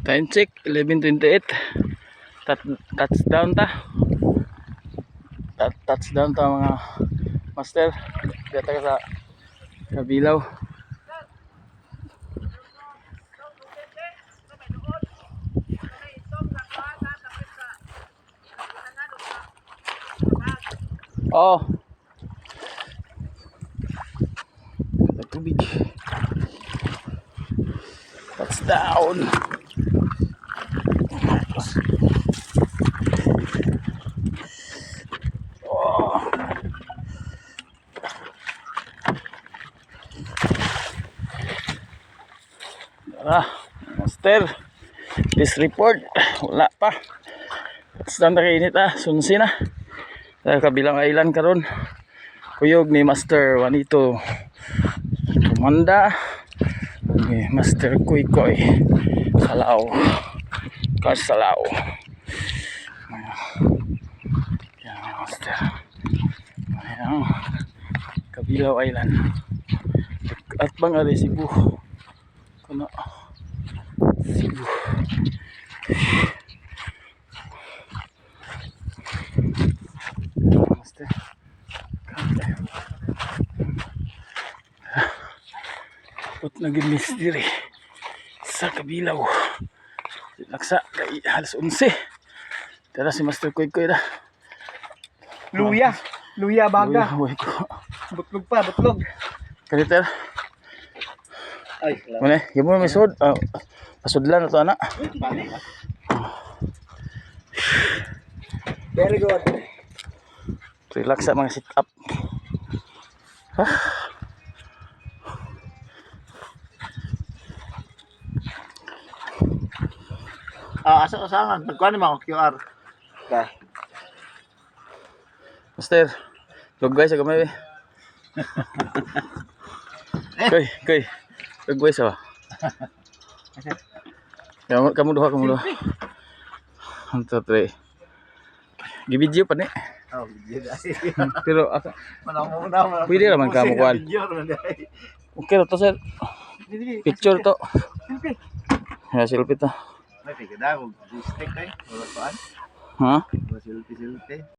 Time check 11:28. Touchdown ta. Touchdown ta mga master. Dito ka sa Bilaw. Oh. Tubig. Touchdown. Oh. Master. This report. Wala pa. Touchdown na kainit sunsi na. Sa kabilang island karon. Kuyog ni Master Juanito Tumanda ni Master Kuy Kuy Salao Kasalao. Yan Master. Ayan Kabilaw Island at bang ari Cebu kuno Cebu. Master put naging mystery sa Kabilaw. Laksa kay halos 11. Tara si Master Kuy Kuy na. Luya baga. Luya ko. Butlog pa, butlog. Kaliter. Ay, Muna, gimo may sud. Pasudlan na to ana. very good. Relax sa mga sit up. Asa-asangan, nagkuhan naman ako QR. Okay. Master, log guys sa gamay. Koy. Log guys ba? Kamu duha. 1 2 3. Gibidyo pa ni. Oh, video. Pero ako Mana. pwede naman ka mo kuan. Okay to sir. Picture to. Selfie. Ya selfie to. May tigada ko, stick kay. Wala kuan. Ha? Selfie.